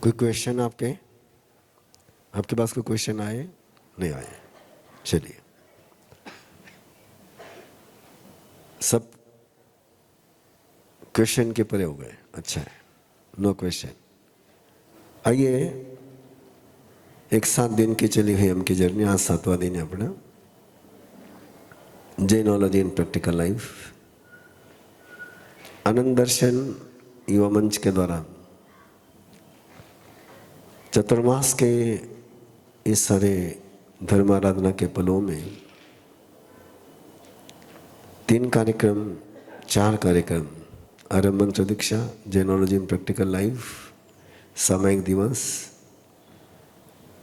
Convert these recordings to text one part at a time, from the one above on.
कोई क्वेश्चन आपके पास कोई क्वेश्चन आए? नहीं आए। चलिए, सब क्वेश्चन के परे हो गए। अच्छा है, नो क्वेश्चन। आइए, एक 7 दिन की चली हुई हमकी जर्नी, आज 7वां दिन है अपना जैनोलॉजी इन प्रैक्टिकल लाइफ। आनंद दर्शन युवा मंच के द्वारा चतुर्मास के इस सारे धर्म आराधना के पलों में 3 कार्यक्रम 4 कार्यक्रम, आरंभ मंत्र दीक्षा, जैनोलॉजी इन प्रैक्टिकल लाइफ, सामयिक दिवस,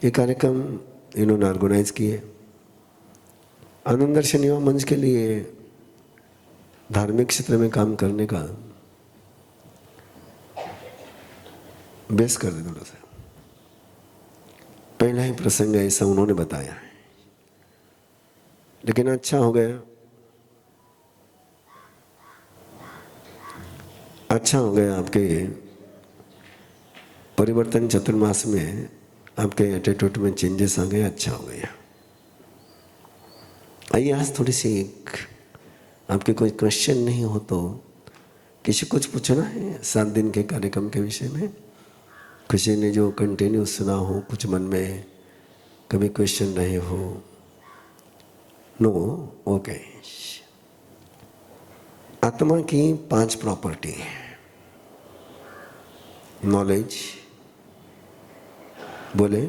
ये कार्यक्रम इन्होंने ऑर्गेनाइज किए। आनंद दर्शन युवा मंच के लिए धार्मिक क्षेत्र में काम करने का बेस कर दे थोड़ा सा। पहला ही प्रसंग है, ऐसा उन्होंने बताया है, लेकिन अच्छा हो गया, अच्छा हो गया आपके परिवर्तन चतुर्मास में आपके एटीट्यूड में चेंजेस आ गए। अच्छा हो गया। आइए, आज थोड़ी सी एक आपके कोई क्वेश्चन नहीं हो तो किसी कुछ पूछना है 7 दिन के कार्यक्रम के विषय में, किसी ने जो कंटिन्यू सुना हो, कुछ मन में कभी क्वेश्चन रहे हो? नो? ओके। आत्मा की 5 प्रॉपर्टी है। नॉलेज, बोले,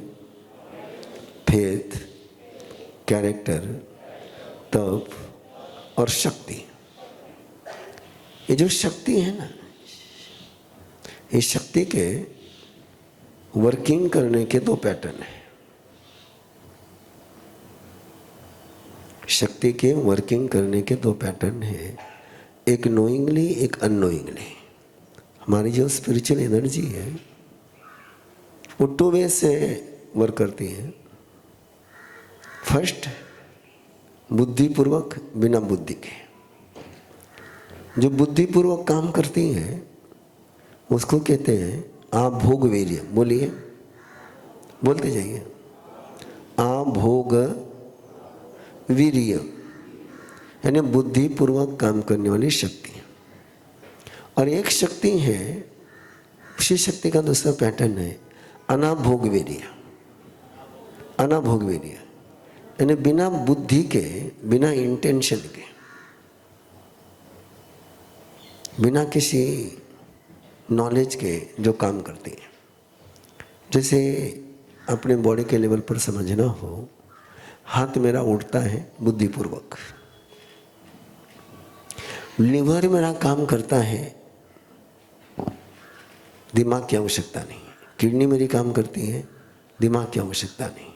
फेथ, कैरेक्टर, तप और शक्ति। ये जो शक्ति है ना, इस शक्ति के वर्किंग करने के 2 पैटर्न हैं। शक्ति के वर्किंग करने के 2 पैटर्न हैं, एक नोइंगली, एक अननोइंगली। हमारी जो स्पिरिचुअल एनर्जी है वो 2 वे से वर्क करती है। फर्स्ट, बुद्धिपूर्वक, बिना बुद्धि के। जो बुद्धिपूर्वक काम करती है उसको कहते हैं आप भोग वीर्य। बोलिए, बोलते जाइए, आप भोग वीर्य, यानी बुद्धिपूर्वक काम करने वाली शक्ति। और एक शक्ति है, उसी शक्ति का दूसरा पैटर्न है अनाभोग वीर्य। अनाभोग वीर्य यानी बिना बुद्धि के, बिना इंटेंशन के, बिना किसी नॉलेज के जो काम करती है। जैसे अपने बॉडी के लेवल पर समझना हो, हाथ मेरा उठता है बुद्धिपूर्वक, लिवर मेरा काम करता है, दिमाग की आवश्यकता नहीं। किडनी मेरी काम करती है, दिमाग की आवश्यकता नहीं।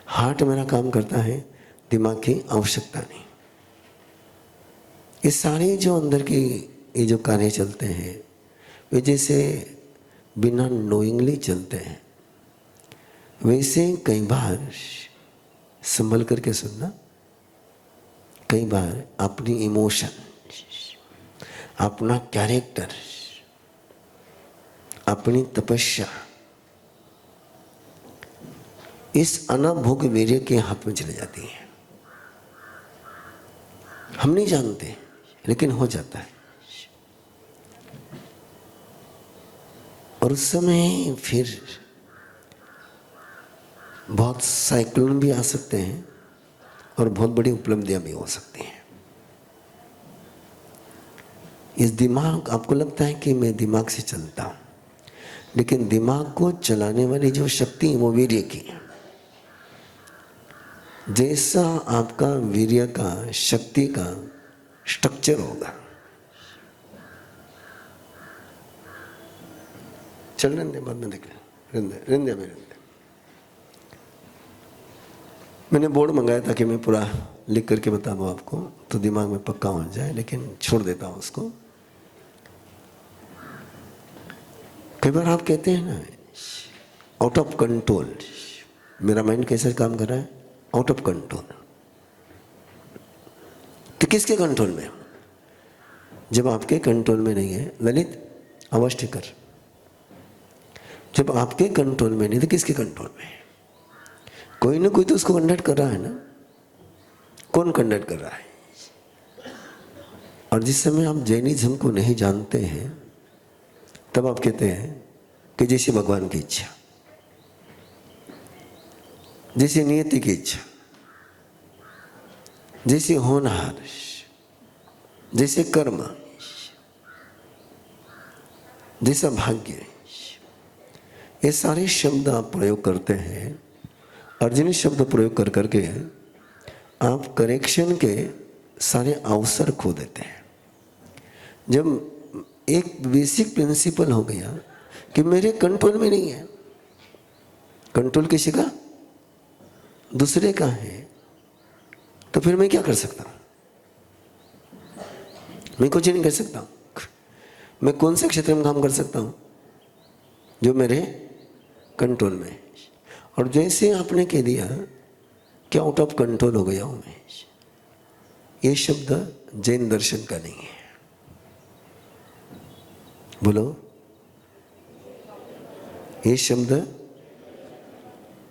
हार्ट मेरा काम करता है, दिमाग की आवश्यकता नहीं। ये सारे जो अंदर की ये जो कार्य चलते हैं वे जैसे बिना नोइंगली चलते हैं, वैसे कई बार संभल करके सुनना, कई बार अपनी इमोशन, अपना कैरेक्टर, अपनी तपस्या इस अनाभोग वीर्य के हाथ में चले जाती है। हम नहीं जानते, लेकिन हो जाता है। और उस समय फिर बहुत साइक्लोन भी आ सकते हैं और बहुत बड़ी उपलब्धियां भी हो सकती हैं। इस दिमाग, आपको लगता है कि मैं दिमाग से चलता हूं, लेकिन दिमाग को चलाने वाली जो शक्ति है वो वीर्य की है। जैसा आपका वीर्य का, शक्ति का स्ट्रक्चर होगा, चल रहे बाद में देख रहे में मैंने बोर्ड मंगाया था कि मैं पूरा लिख करके बता दूं आपको, तो दिमाग में पक्का हो जाए, लेकिन छोड़ देता हूं उसको। कई बार आप कहते हैं ना, आउट ऑफ कंट्रोल, मेरा माइंड कैसे काम कर रहा है, आउट ऑफ कंट्रोल। तो किसके कंट्रोल में? जब आपके कंट्रोल में नहीं है। ललित, आवाज ठीक कर। जब आपके कंट्रोल में नहीं तो किसके कंट्रोल में है? कोई ना कोई तो उसको कंडक्ट कर रहा है ना। कौन कंडक्ट कर रहा है? और जिस समय आप जैनिज्म को नहीं जानते हैं तब आप कहते हैं कि जैसे भगवान की इच्छा, जैसे नियति की इच्छा, जैसे होनहार, जैसे कर्म, जैसा भाग्य, ये सारे शब्द आप प्रयोग करते हैं और जिन शब्द प्रयोग कर करके आप करेक्शन के सारे अवसर खो देते हैं। जब एक बेसिक प्रिंसिपल हो गया कि मेरे कंट्रोल में नहीं है, कंट्रोल किसी का दूसरे का है, तो फिर मैं क्या कर सकता हूं? मैं कुछ नहीं कर सकता। मैं कौन से क्षेत्र में काम कर सकता हूं जो मेरे कंट्रोल में है? और जैसे आपने कह दिया कि आउट ऑफ कंट्रोल हो गया हूं मैं, ये शब्द जैन दर्शन का नहीं है। बोलो, ये शब्द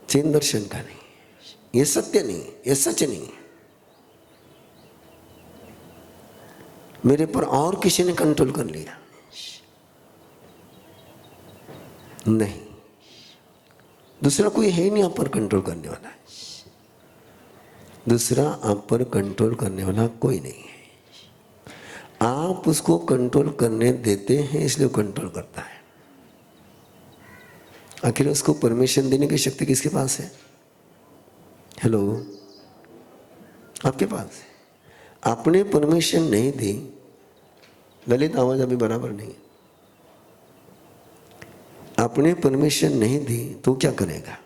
जैन दर्शन का नहीं है। ये सत्य नहीं है, ये सच नहीं है। मेरे पर और किसी ने कंट्रोल कर लिया नहीं, दूसरा कोई है ही नहीं आप पर कंट्रोल करने वाला। दूसरा आप पर कंट्रोल करने वाला कोई नहीं है। आप उसको कंट्रोल करने देते हैं इसलिए वो कंट्रोल करता है। आखिर उसको परमिशन देने की शक्ति किसके पास है? हेलो, आपके पास है। आपने परमिशन नहीं दी, ललित आवाज अभी बराबर नहीं है, आपने परमिशन नहीं दी तो क्या करेगा?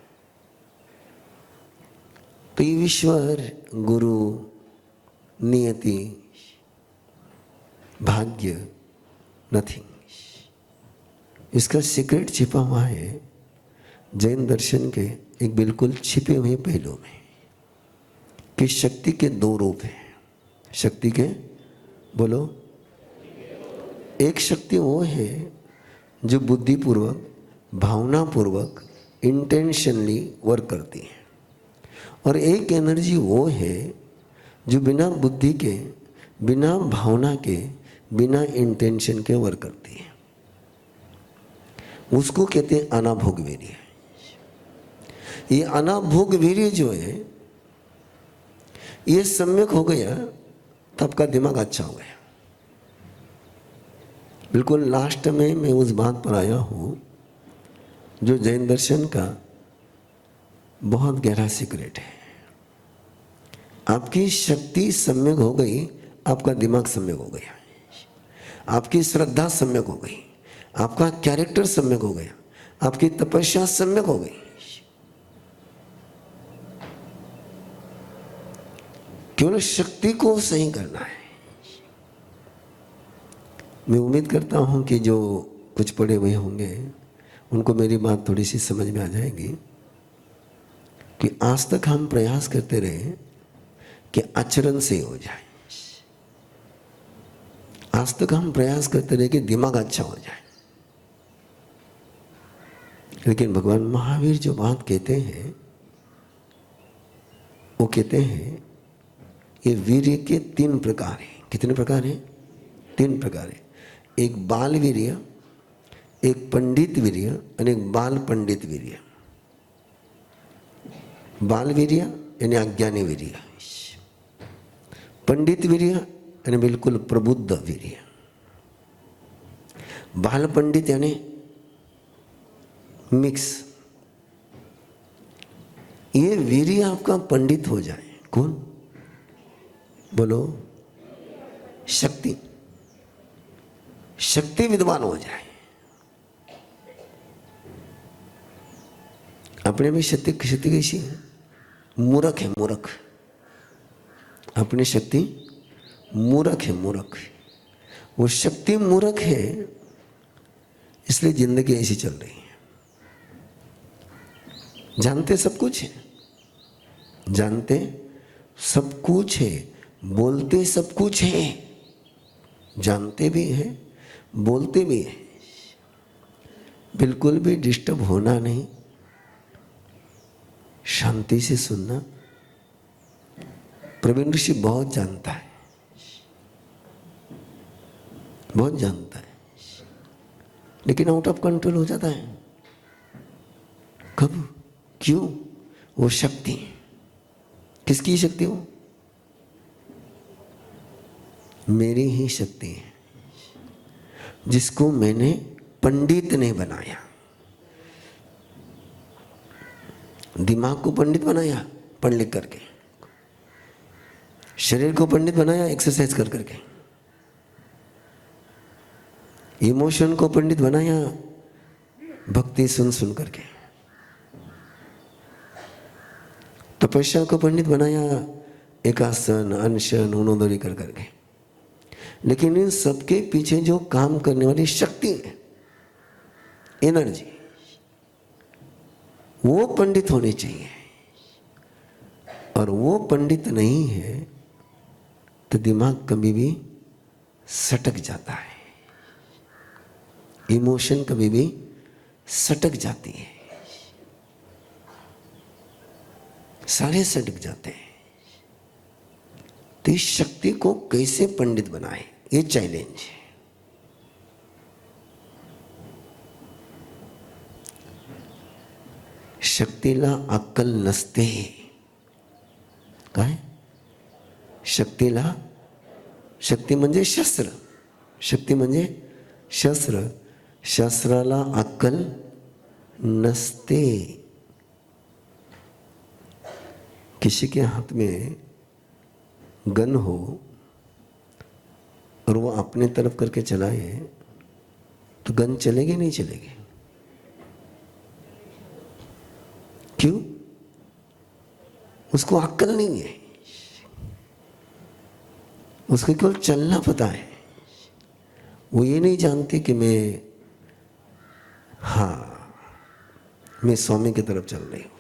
तो ये ईश्वर, गुरु, नियति, भाग्य, नथिंग, इसका सीक्रेट छिपा हुआ है जैन दर्शन के एक बिल्कुल छिपे हुए पहलू में कि शक्ति के दो रूप हैं। शक्ति के, बोलो, एक शक्ति वो है जो बुद्धिपूर्वक, भावनापूर्वक, इंटेंशनली वर्क करती है, और एक एनर्जी वो है जो बिना बुद्धि के, बिना भावना के, बिना इंटेंशन के वर्क करती है। उसको कहते हैं अनाभोग वीर्य। ये अनाभोग वीर्य जो है ये सम्यक हो गया तो आपका दिमाग अच्छा हो गया। बिल्कुल लास्ट में मैं उस बात पर आया हूँ जो जैन दर्शन का बहुत गहरा सीक्रेट है। आपकी शक्ति सम्यक हो गई, आपका दिमाग सम्यक हो गया, आपकी श्रद्धा सम्यक हो गई, आपका कैरेक्टर सम्यक हो गया, आपकी तपस्या सम्यक हो गई। केवल शक्ति को सही करना है। मैं उम्मीद करता हूं कि जो कुछ पढ़े हुए होंगे उनको मेरी बात थोड़ी सी समझ में आ जाएगी कि आज तक हम प्रयास करते रहे कि आचरण से हो जाए, आज तक हम प्रयास करते रहे कि दिमाग अच्छा हो जाए, लेकिन भगवान महावीर जो बात कहते हैं वो कहते हैं ये वीर्य के 3 प्रकार हैं। कितने प्रकार हैं? 3 प्रकार है। एक बाल वीर्य, एक पंडित वीर्य और एक बाल पंडित वीर्य। बाल वीर्य यानी अज्ञानी वीर्य, पंडित वीर्य यानी बिल्कुल प्रबुद्ध वीर्य, बाल पंडित यानी मिक्स। ये वीर्य आपका पंडित हो जाए, कौन? बोलो, शक्ति, शक्ति विद्वान हो जाए। अपने में शक्ति कैसी है? मूर्ख है, मूर्ख। अपनी शक्ति मूर्ख है, मूर्ख। वो शक्ति मूर्ख है, इसलिए जिंदगी ऐसी चल रही है। जानते सब कुछ है, जानते सब कुछ है, बोलते सब कुछ है, जानते भी हैं, बोलते भी हैं, बिल्कुल भी डिस्टर्ब होना नहीं, शांति से सुनना। प्रवीण ऋषि बहुत जानता है, बहुत जानता है, लेकिन आउट ऑफ कंट्रोल हो जाता है। कब, क्यों? वो शक्ति, किसकी शक्ति? हो मेरी ही शक्ति है, जिसको मैंने पंडित ने बनाया। दिमाग को पंडित बनाया पढ़ लिख करके, शरीर को पंडित बनाया एक्सरसाइज कर करके, इमोशन को पंडित बनाया भक्ति सुन सुन करके, तपस्या को पंडित बनाया एकासन अनशन उनोदरी कर करके। लेकिन इन सबके पीछे जो काम करने वाली शक्ति है, एनर्जी, वो पंडित होनी चाहिए। और वो पंडित नहीं है तो दिमाग कभी भी सटक जाता है, इमोशन कभी भी सटक जाती है, सारे सटक जाते हैं। तो इस शक्ति को कैसे पंडित बनाए, ये चैलेंज है। शक्तीला अक्कल नसते, काय शक्तीला, शक्ती म्हणजे शस्त्र, शक्ती म्हणजे शस्त्र, शस्त्राला अक्कल नसते। किसी के हाथ में गन हो और वो अपने तरफ करके चलाए तो गन चलेगी नहीं चलेगी? क्यों? उसको अक्ल नहीं है, उसको केवल चलना पता है। वो ये नहीं जानती कि मैं स्वामी की तरफ चल रही हूं,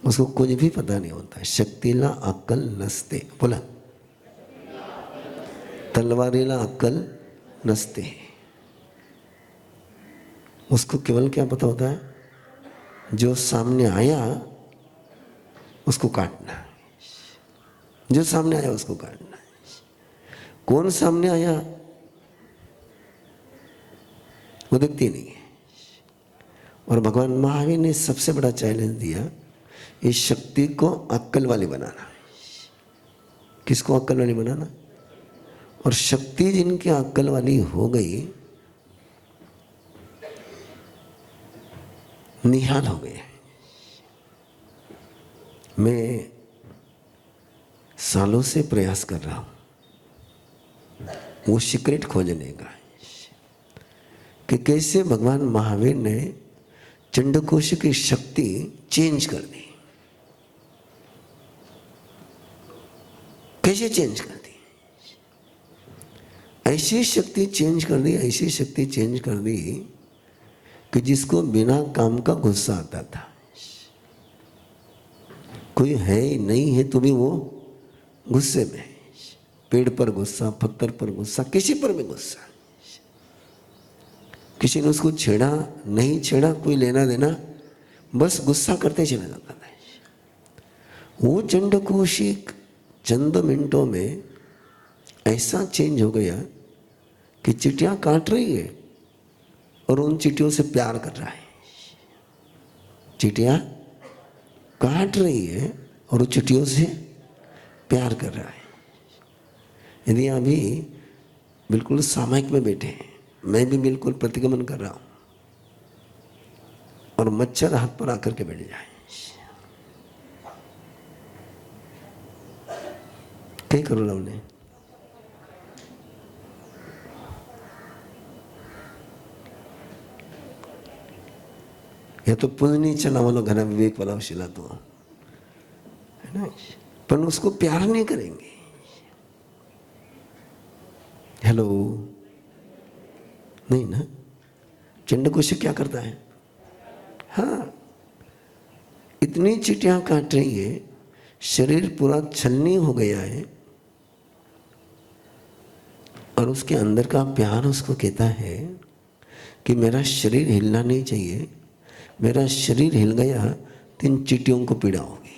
उसको कुछ भी पता नहीं होता। शक्तीला अक्कल नसते, बोला तलवारीला अक्कल नसते। उसको केवल क्या पता होता है, जो सामने आया उसको काटना, जो सामने आया उसको काटना। कौन सामने आया वो दिखती नहीं है। और भगवान महावीर ने सबसे बड़ा चैलेंज दिया, इस शक्ति को अक्कल वाली बनाना। किसको अक्कल वाली बनाना? और शक्ति जिनकी अक्कल वाली हो गई, निहाल हो गए। मैं सालों से प्रयास कर रहा हूं वो सीक्रेट खोजने का, कि कैसे भगवान महावीर ने चंडकोश की शक्ति चेंज कर दी, कैसे चेंज कर दी। ऐसी शक्ति चेंज कर दी, ऐसी शक्ति चेंज कर दी कि जिसको बिना काम का गुस्सा आता था। कोई है नहीं है तो भी वो गुस्से में, पेड़ पर गुस्सा, पत्थर पर गुस्सा, किसी पर भी गुस्सा। किसी ने उसको छेड़ा नहीं छेड़ा, कोई लेना देना, बस गुस्सा करते चला जाता था। वो चंडकोशी चंद मिनटों में ऐसा चेंज हो गया कि चिट्ठियां काट रही है और उन चिट्ठियों से प्यार कर रहा है। चिट्ठियां काट रही है और उन चिट्ठियों से प्यार कर रहा है। यदि अभी बिल्कुल सामायिक में बैठे हैं, मैं भी बिल्कुल प्रतिगमन कर रहा हूं और मच्छर हाथ पर आकर के बैठ जाए, क्या करो लाउने? या तो पुण्य चला वालों घना विवेक वाला शिला तो है ना, पर उसको प्यार नहीं करेंगे। हेलो, नहीं ना। चंडकोश क्या करता है? हाँ, इतनी चिट्ठियां काट रही है, शरीर पूरा छलनी हो गया है, और उसके अंदर का प्यार उसको कहता है कि मेरा शरीर हिलना नहीं चाहिए, मेरा शरीर हिल गया तो इन चींटियों को पीड़ा होगी।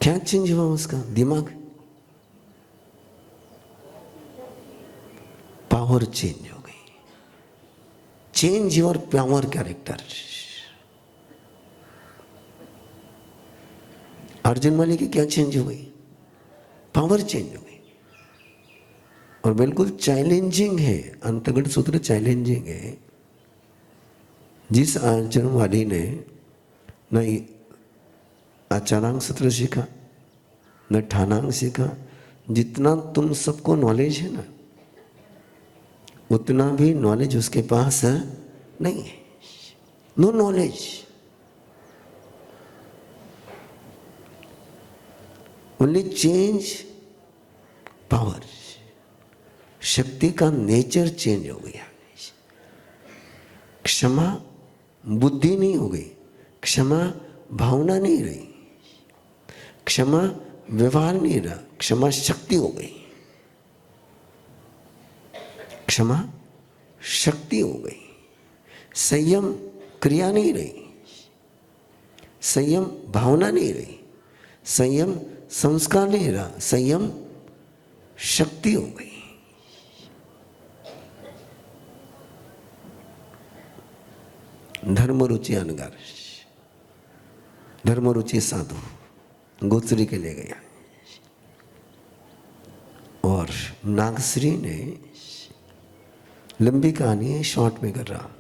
क्या चेंज हुआ उसका दिमाग? पावर चेंज हो गई। Change your power character. Arjun वाले की क्या चेंज हो गई? पावर चेंज हो गई। और बिल्कुल चैलेंजिंग है, अंतर्गत सूत्र चैलेंजिंग है। जिस अर्जुन वाली ने न आचारांग सूत्र सीखा न ठानांग सीखा, जितना तुम सबको नॉलेज है ना, उतना भी नॉलेज उसके पास नहीं है। No knowledge. Only change power. शक्ति का नेचर चेंज हो गया। क्षमा बुद्धि नहीं हो गई, क्षमा भावना नहीं रही, क्षमा व्यवहार नहीं रहा, क्षमा शक्ति हो गई। क्षमा शक्ति हो गई। संयम क्रिया नहीं रही, संयम भावना नहीं रही, संयम संस्कार नहीं रहा, संयम शक्ति हो गई। धर्म रुचि अनगार, धर्म रुचि साधु गोत्री के ले गया और नागश्री ने, लंबी कहानी है, शॉर्ट में कर रहा,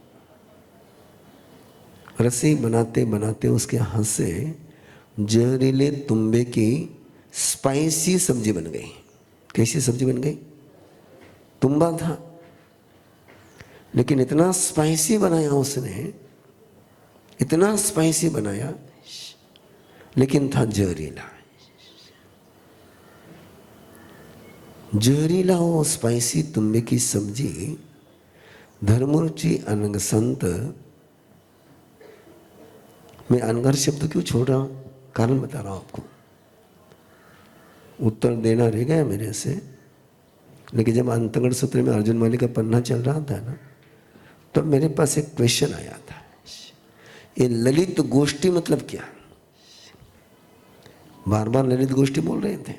रस्सी बनाते बनाते उसके हाथ से जहरीले तुम्बे की स्पाइसी सब्जी बन गई। कैसी सब्जी बन गई? तुम्बा था लेकिन इतना स्पाइसी बनाया उसने, इतना स्पाइसी बनाया, लेकिन था जहरीला। जहरीला वो स्पाइसी तुम्बे की सब्जी। धर्मरुचि अनंग संत, मैं अनगर शब्द क्यों छोड़ रहा हूं? कारण बता रहा हूं आपको। उत्तर देना रह गया मेरे से, लेकिन जब अंतगढ़ सूत्र में अर्जुन माली का पन्ना चल रहा था ना, तब मेरे पास एक क्वेश्चन आया था, ये ललित गोष्ठी मतलब क्या? बार बार ललित गोष्ठी बोल रहे थे,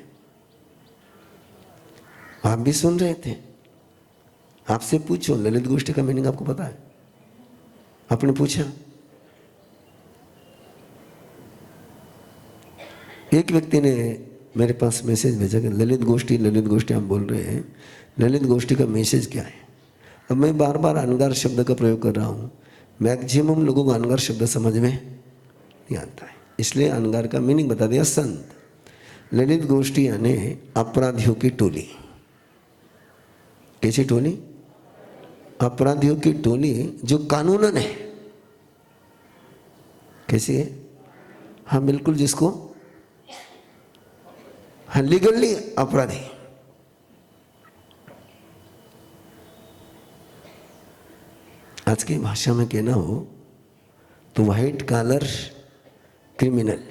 आप भी सुन रहे थे। आपसे पूछो ललित गोष्ठी का मीनिंग आपको पता है? आपने पूछा? एक व्यक्ति ने मेरे पास मैसेज भेजा कि ललित गोष्ठी हम बोल रहे हैं, ललित गोष्ठी का मैसेज क्या है? अब मैं बार बार अनगार शब्द का प्रयोग कर रहा हूँ, मैक्सिमम लोगों को अनगार शब्द समझ में नहीं आता है, इसलिए अनगार का मीनिंग बता दिया संत। ललित गोष्ठी यानी अपराधियों की टोली। कैसी टोली? अपराधियों की टोली जो कानूनन है। कैसी है? हाँ बिल्कुल, जिसको हाँ लीगली अपराधी। आज की भाषा में कहना हो तो व्हाइट कॉलर क्रिमिनल।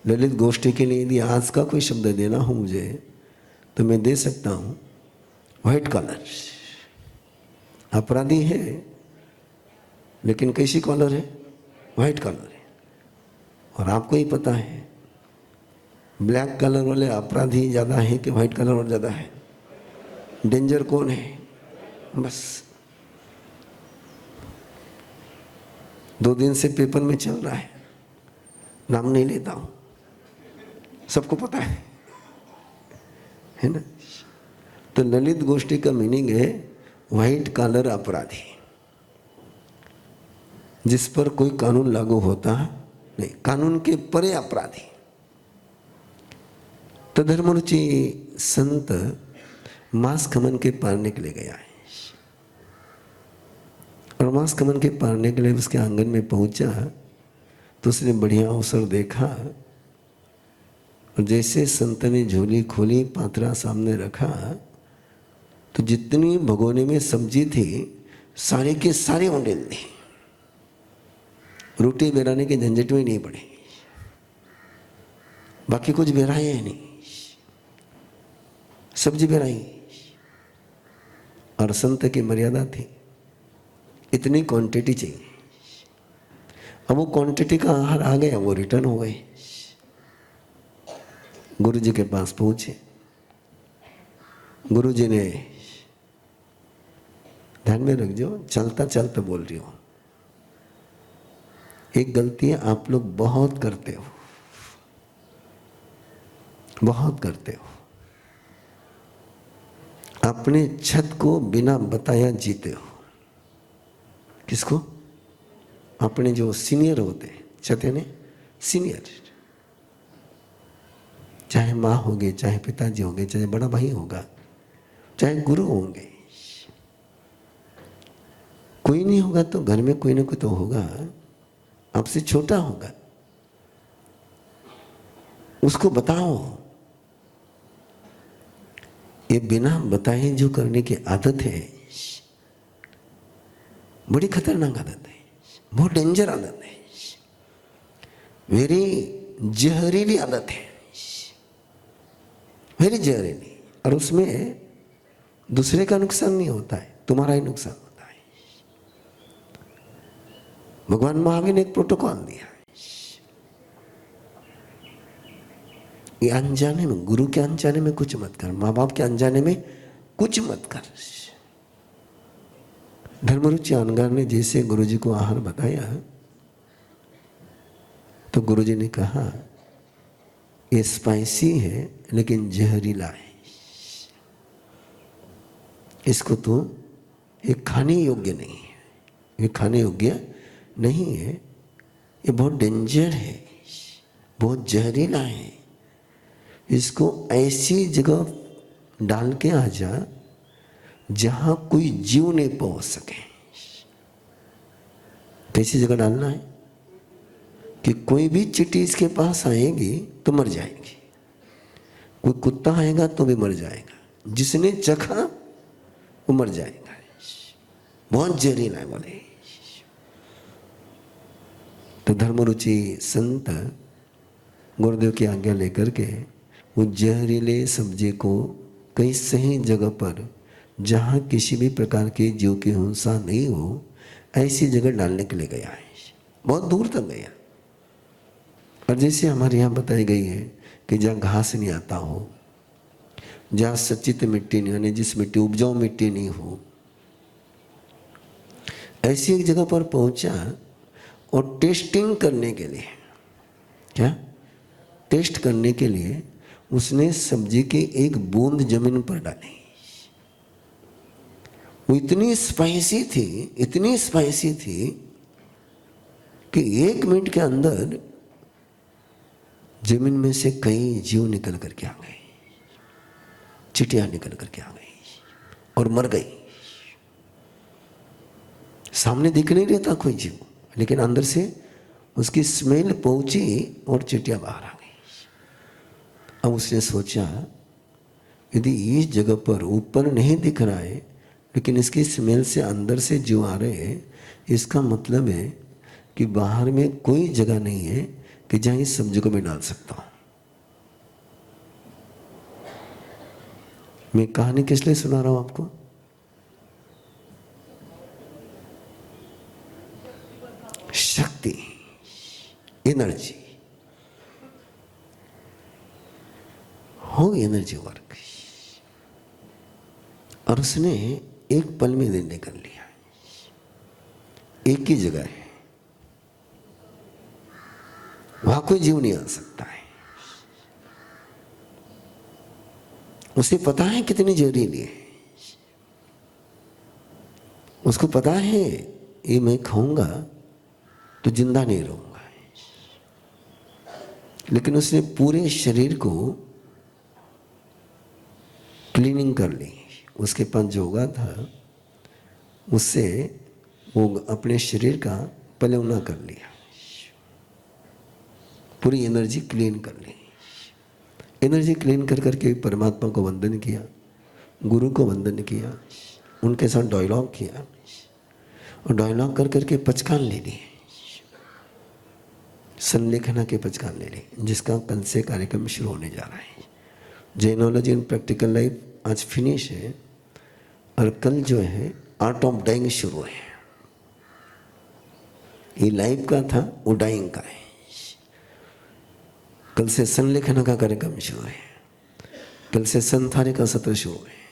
ललित गोष्ठी के लिए यदि आज का कोई शब्द देना हो मुझे तो मैं दे सकता हूँ, व्हाइट कॉलर। अपराधी है लेकिन कैसी कॉलर है? व्हाइट कॉलर है। और आपको ही पता है ब्लैक कलर वाले अपराधी ज़्यादा हैं कि व्हाइट कलर और ज़्यादा है? डेंजर कौन है? बस 2 दिन से पेपर में चल रहा है, नाम नहीं लेता हूँ, सबको पता है ना? तो ललित गोष्ठी का मीनिंग है व्हाइट कॉलर अपराधी, जिस पर कोई कानून लागू होता नहीं, कानून के परे अपराधी। तो धर्मरुचि संत मांस खमन के पारने के लिए गया है, और मांस खमन के पारने के लिए उसके आंगन में पहुंचा तो उसने बढ़िया अवसर देखा, और जैसे संत ने झोली खोली, पात्रा सामने रखा, तो जितनी भगोने में सब्जी थी सारे के सारे उंडेल दी। रोटी बेराने के झंझट में नहीं पड़े, बाकी कुछ बेराया ही नहीं। सब्जी बनाई और संत की मर्यादा थी, इतनी क्वांटिटी चाहिए। अब वो क्वांटिटी का आहार आ गया, वो रिटर्न हो गए। गुरु जी के पास पहुंचे। गुरु जी ने, ध्यान में रखजो, चलता चलता बोल रही हूं, एक गलती आप लोग बहुत करते हो, बहुत करते हो। अपने छत को बिना बताया जीते हो। किसको? अपने जो सीनियर होते हैं, छत यानी सीनियर, चाहे माँ होगी, चाहे पिताजी होंगे, चाहे बड़ा भाई होगा, चाहे गुरु होंगे, कोई नहीं होगा तो घर में कोई ना कोई तो होगा, आपसे छोटा होगा, उसको बताओ। ये बिना बताए जो करने की आदत है, बड़ी खतरनाक आदत है, बहुत डेंजर आदत है, वेरी जहरीली आदत है, वेरी जहरीली। और उसमें दूसरे का नुकसान नहीं होता है, तुम्हारा ही नुकसान होता है। भगवान महावीर ने एक प्रोटोकॉल दिया, ये अनजाने में, गुरु के अनजाने में कुछ मत कर, माँ बाप के अनजाने में कुछ मत कर। धर्मरुचि अनगार ने जैसे गुरु जी को आहार बताया, तो गुरु जी ने कहा ये स्पाइसी है लेकिन जहरीला है, इसको तो ये खाने योग्य नहीं है, ये खाने योग्य नहीं है, ये बहुत डेंजर है, बहुत जहरीला है, इसको ऐसी जगह डाल के आ जा जहां कोई जीव नहीं पहुंच सके। कैसी जगह डालना है कि कोई भी चींटी इसके पास आएगी तो मर जाएगी, कोई कुत्ता आएगा तो भी मर जाएगा, जिसने चखा वो मर जाएगा, बहुत जहरीला है बोले। तो धर्मरुचि संत गुरुदेव की आज्ञा लेकर के वो जहरीले सब्जी को कई सही जगह पर, जहाँ किसी भी प्रकार के जीव की हिंसा नहीं हो, ऐसी जगह डालने के लिए गया है, बहुत दूर तक गया। और जैसे हमारे यहाँ बताई गई है कि जहाँ घास नहीं आता हो, जहाँ सचित मिट्टी नहीं, यानी जिस मिट्टी, उपजाऊ मिट्टी नहीं हो, ऐसी एक जगह पर पहुंचा और टेस्टिंग करने के लिए, क्या टेस्ट करने के लिए उसने सब्जी की एक बूंद जमीन पर डाली। वो इतनी स्पाइसी थी, इतनी स्पाइसी थी कि 1 मिनट के अंदर जमीन में से कई जीव निकल करके आ गए, चिटिया निकल करके आ गई और मर गई। सामने दिख नहीं रहता कोई जीव, लेकिन अंदर से उसकी स्मेल पहुंची और चिटिया बाहर आ गई। अब उसने सोचा यदि इस जगह पर ऊपर नहीं दिख रहा है लेकिन इसकी स्मेल से अंदर से जीव आ रहे हैं, इसका मतलब है कि बाहर में कोई जगह नहीं है कि जहां इस सब्जी को मैं डाल सकता हूं। मैं कहानी किस लिए सुना रहा हूं आपको? शक्ति, एनर्जी, हो एनर्जी वर्क। और उसने एक पल में निर्णय कर लिया, एक ही जगह है, वहां कोई जीव नहीं आ सकता है। उसे पता है कितनी जहरीली है, उसको पता है ये मैं खाऊंगा तो जिंदा नहीं रहूंगा, लेकिन उसने पूरे शरीर को क्लीनिंग कर ली। उसके पास जो होगा था उससे वो अपने शरीर का पलवना कर लिया, पूरी एनर्जी क्लीन कर ली। एनर्जी क्लीन कर करके परमात्मा को वंदन किया, गुरु को वंदन किया, उनके साथ डायलॉग किया और डायलॉग कर करके पचकान ले ली, संलेखना के पचकान ले ली, जिसका कल से कार्यक्रम शुरू होने जा रहा है। जेनोलॉजी एंड प्रैक्टिकल लाइफ आज फिनिश है और कल जो है आर्ट ऑफ डाइंग शुरू है। ये लाइफ का था, वो डाइंग का है। कल से संलेखन का कार्यक्रम शुरू है, कल से संथाने का सत्र शुरू है।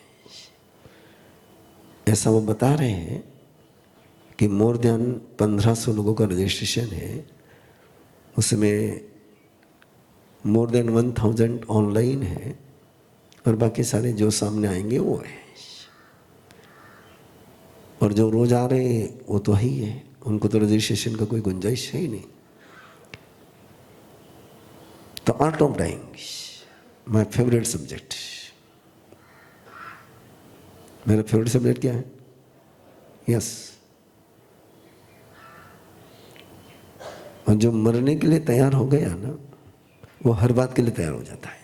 ऐसा वो बता रहे हैं कि मोर देन 1500 लोगों का रजिस्ट्रेशन है, उसमें मोर देन 1000 ऑनलाइन है और बाकी सारे जो सामने आएंगे वो है। और जो रोज आ रहे हैं वो तो ही है, उनको तो रजिस्ट्रेशन का कोई गुंजाइश है ही नहीं। तो art of dying my favourite subject. मेरा फेवरेट सब्जेक्ट क्या है? यस। और जो मरने के लिए तैयार हो गया ना, वो हर बात के लिए तैयार हो जाता है।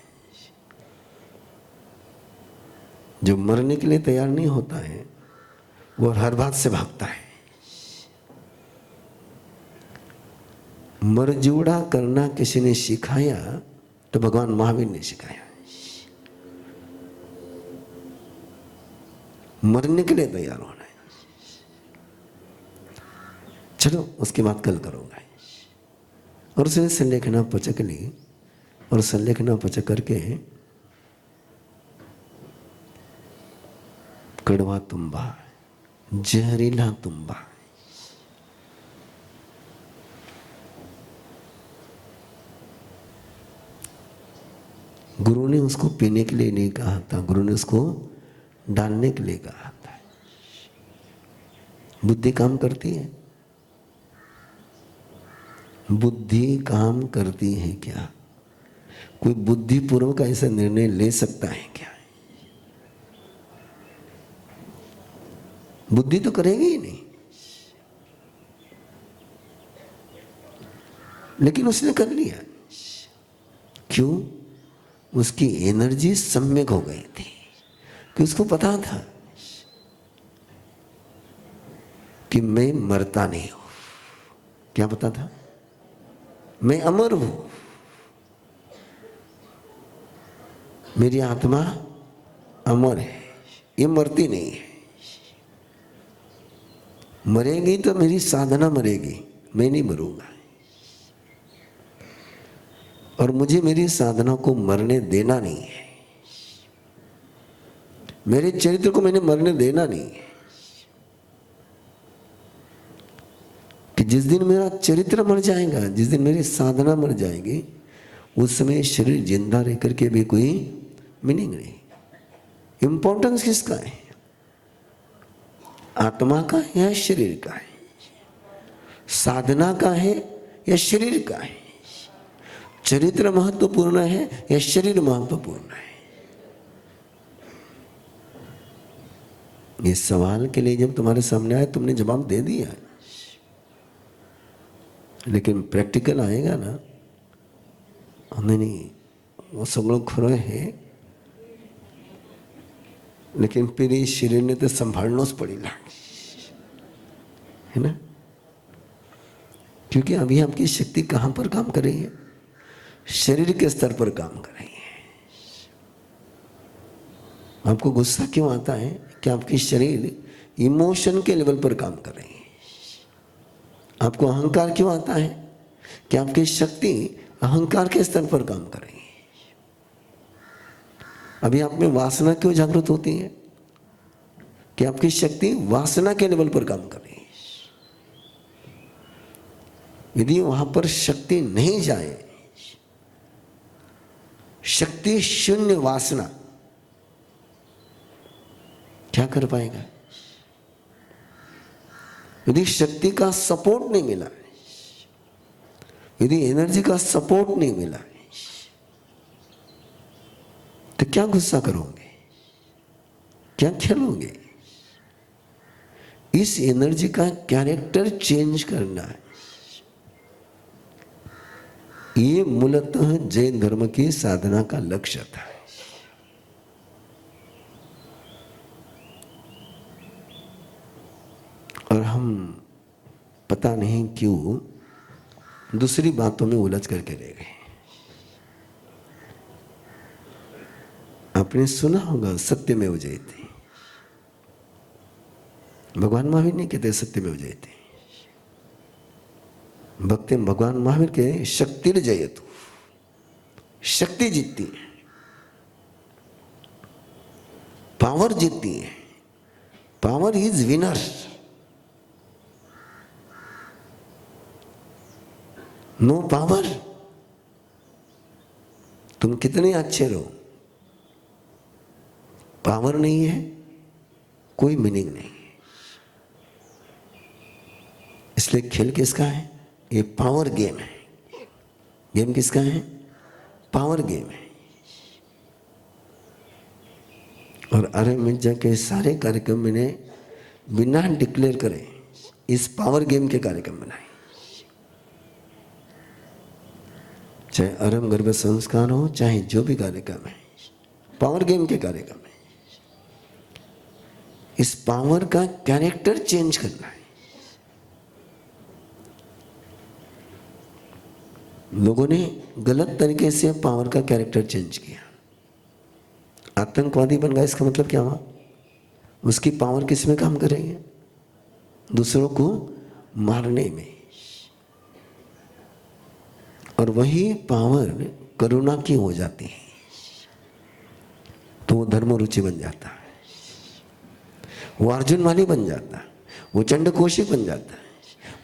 जो मरने के लिए तैयार नहीं होता है वो हर बात से भागता है। मरजोड़ा करना किसी ने सिखाया तो भगवान महावीर ने सिखाया। मरने के लिए तैयार होना है। चलो उसकी बात कल करूंगा। और उसने संलेखना पचक ली और संलेखना पचक करके कड़वा तुम्बा, जहरीला तुम्बा, गुरु ने उसको पीने के लिए नहीं कहा था, गुरु ने उसको डालने के लिए कहा था। बुद्धि काम करती है? बुद्धि काम करती है क्या? कोई बुद्धिपूर्वक ऐसा निर्णय ले सकता है क्या? बुद्धि तो करेगी ही नहीं। लेकिन उसने कर लिया। क्यों? उसकी एनर्जी सम्यक हो गई थी कि उसको पता था कि मैं मरता नहीं हूं। क्या पता था? मैं अमर हूं, मेरी आत्मा अमर है, ये मरती नहीं है। मरेगी तो मेरी साधना मरेगी, मैं नहीं मरूंगा। और मुझे मेरी साधना को मरने देना नहीं है, मेरे चरित्र को मैंने मरने देना नहीं है। कि जिस दिन मेरा चरित्र मर जाएगा, जिस दिन मेरी साधना मर जाएगी, उस समय शरीर जिंदा रह करके भी कोई मीनिंग नहीं। इंपॉर्टेंस किसका है? आत्मा का या शरीर का है? साधना का है या शरीर का है? चरित्र महत्वपूर्ण है या शरीर महत्वपूर्ण है? ये सवाल के लिए जब तुम्हारे सामने आए तुमने जवाब दे दिया, लेकिन प्रैक्टिकल आएगा ना, हमें नहीं, वो सब लोग खड़े हैं, लेकिन फिर ये शरीर ने तो संभालना पड़ेगा, है ना? क्योंकि अभी आपकी शक्ति कहां पर काम कर रही है? शरीर के स्तर पर काम कर रही है। आपको गुस्सा क्यों आता है? कि आपकी शरीर इमोशन के लेवल पर काम कर रही है। आपको अहंकार क्यों आता है? कि आपकी शक्ति अहंकार के स्तर पर काम कर रही है। अभी आप में वासना क्यों जागृत होती है? कि आपकी शक्ति वासना के लेवल पर काम कर रही है। यदि वहां पर शक्ति नहीं जाए, शक्ति शून्य वासना, क्या कर पाएगा? यदि शक्ति का सपोर्ट नहीं मिला, यदि एनर्जी का सपोर्ट नहीं मिला, तो क्या गुस्सा करोगे? क्या खेलोगे? इस एनर्जी का कैरेक्टर चेंज करना है। ये मूलतः जैन धर्म की साधना का लक्ष्य था। और हम पता नहीं क्यों दूसरी बातों में उलझ करके रह गए। आपने सुना होगा सत्यमेव जयते। भगवान महावीर नहीं कहते सत्यमेव जयते, भगवान महावीर के शक्तिर जयतु, शक्ति जीतती है, पावर जीतती है। Power is winner. No power, तुम कितने अच्छे रहो, पावर नहीं है, कोई मीनिंग नहीं है। इसलिए खेल किसका है? ये पावर गेम है। गेम किसका है? पावर गेम है। और अरे मिर्जा के सारे कार्यक्रम मैंने बिना डिक्लेयर करे इस पावर गेम के कार्यक्रम बनाए, चाहे अरम गर्भ संस्कार हो, चाहे जो भी कार्यक्रम है, पावर गेम के कार्यक्रम है। इस पावर का कैरेक्टर चेंज करना है। लोगों ने गलत तरीके से पावर का कैरेक्टर चेंज किया। आतंकवादी बन गया, इसका मतलब क्या हुआ? उसकी पावर किस में काम करेंगे? दूसरों को मारने में। और वही पावर करुणा की हो जाती है तो वो धर्मरुचि बन जाता है, वो अर्जुन वाली बन जाता है, वो चंडकोशी बन जाता है,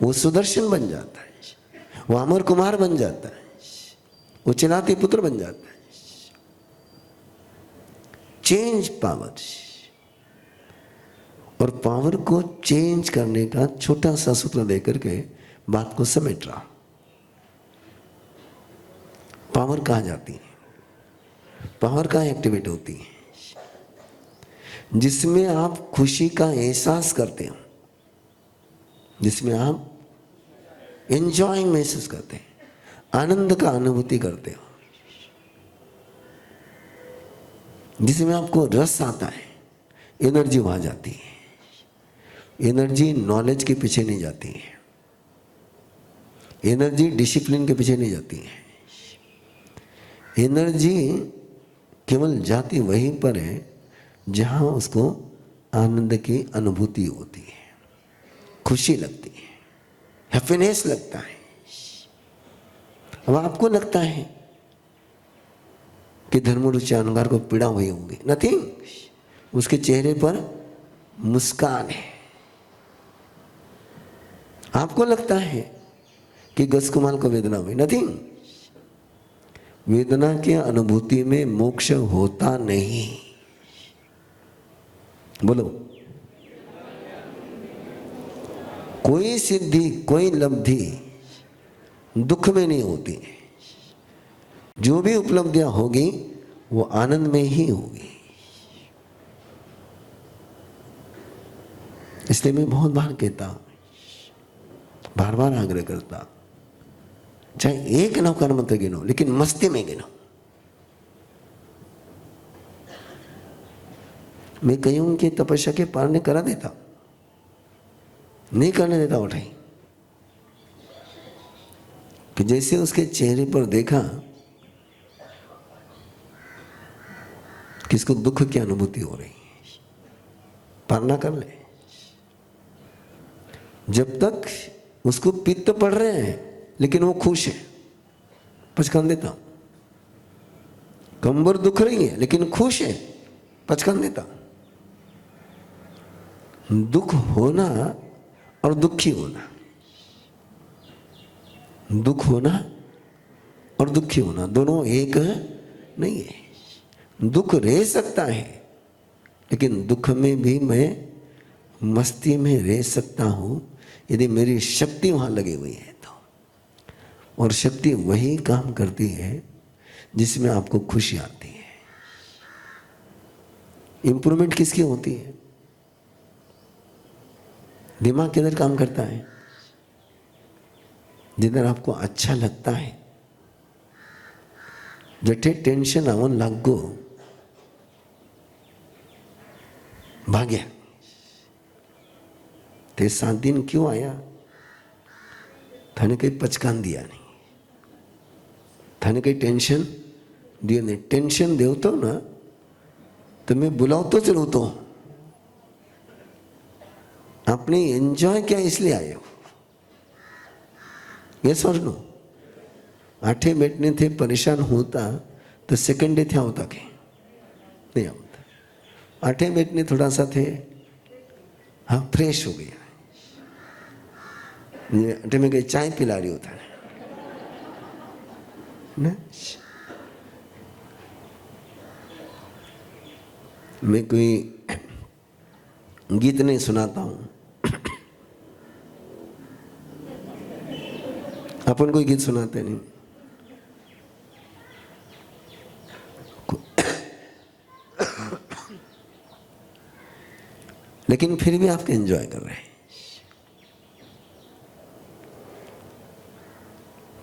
वो सुदर्शन बन जाता है, वो अमर कुमार बन जाता है, वो चिनाती पुत्र बन जाता है। Change power. और पावर को चेंज करने का छोटा सा सूत्र देकर के बात को समेट रहा। पावर कहाँ जाती है? पावर कहाँ एक्टिवेट होती है? जिसमें आप खुशी का एहसास करते हो, जिसमें आप एंजॉय महसूस करते हैं, आनंद का अनुभूति करते हो, जिसमें आपको रस आता है, एनर्जी वहां जाती है। एनर्जी नॉलेज के पीछे नहीं जाती है, एनर्जी डिसिप्लिन के पीछे नहीं जाती है। एनर्जी केवल जाती वहीं पर है जहां उसको आनंद की अनुभूति होती है, खुशी लगती है, हैप्पीनेस लगता है। अब आपको लगता है कि धर्मरुचि अहंकार को पीड़ा हुई होगी, नथिंग, उसके चेहरे पर मुस्कान है। आपको लगता है कि गज कुमार को वेदना हुई, नथिंग, वेदना की अनुभूति में मोक्ष होता नहीं। बोलो, कोई सिद्धि, कोई लब्धि दुख में नहीं होती। जो भी उपलब्धियां होगी वो आनंद में ही होगी। इसलिए मैं बहुत बार कहता हूं, बार बार आग्रह करता, चाहे एक नवकार मंत्र गिनो, लेकिन मस्ती में गिनो। मैं कहीं उनकी तपस्या के पार ने करा देता, नहीं करने देता उठाई, कि जैसे उसके चेहरे पर देखा किसको दुख की अनुभूति हो रही है, पार ना कर ले। जब तक उसको पित्त पड़ रहे हैं लेकिन वो खुश है, पचकान देता हूं। कंबर दुख रही है लेकिन खुश है, पचकान देता हूं। दुख होना और दुखी होना, दुख होना और दुखी होना दोनों एक नहीं है। दुख रह सकता है लेकिन दुख में भी मैं मस्ती में रह सकता हूं यदि मेरी शक्ति वहां लगी हुई है तो। और शक्ति वही काम करती है जिसमें आपको खुशी आती है। इंप्रूवमेंट किसकी होती है? दिमाग किधर काम करता है? जिधर आपको अच्छा लगता है। जठे टेंशन आवन लागो भाग्या, ते 7 दिन क्यों आया? थाने कहीं पचकान दिया नहीं, थाने कहीं टेंशन दिया नहीं। टेंशन देव तो ना तुम्हें बुलाओ तो चलो, तो आपने एंजॉय किया इसलिए आए हो। यस और नो? आठे बैठने थे परेशान होता तो सेकंड डे क्या होता कि नहीं होता। आठे बैठने थोड़ा सा थे, हाँ फ्रेश हो गया, आठे में गए चाय पिला रही होता है ना। मैं कोई गीत नहीं सुनाता हूँ, अपन कोई गीत सुनाते नहीं। लेकिन फिर भी आपके एंजॉय कर रहे हैं।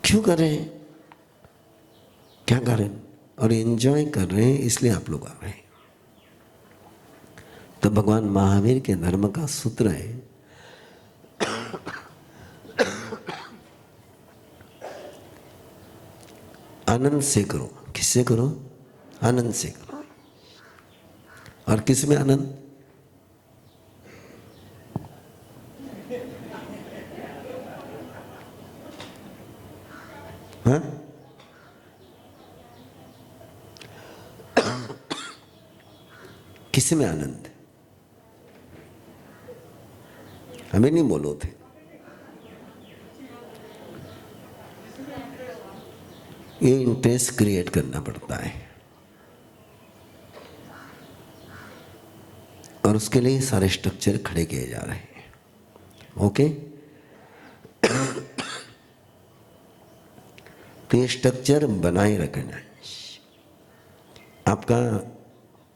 क्यों कर रहे हैं, क्या कारण? और एंजॉय कर रहे हैं इसलिए आप लोग आ रहे हैं। तो भगवान महावीर के धर्म का सूत्र है, आनंद से करो। किससे करो? आनंद से करो। और किस में आनंद? हाँ? किस में आनंद? हमें नहीं बोलो थे। ये इंटरेस्ट क्रिएट करना पड़ता है और उसके लिए सारे स्ट्रक्चर खड़े किए जा रहे हैं। ओके? तो ये स्ट्रक्चर बनाए रखना है। आपका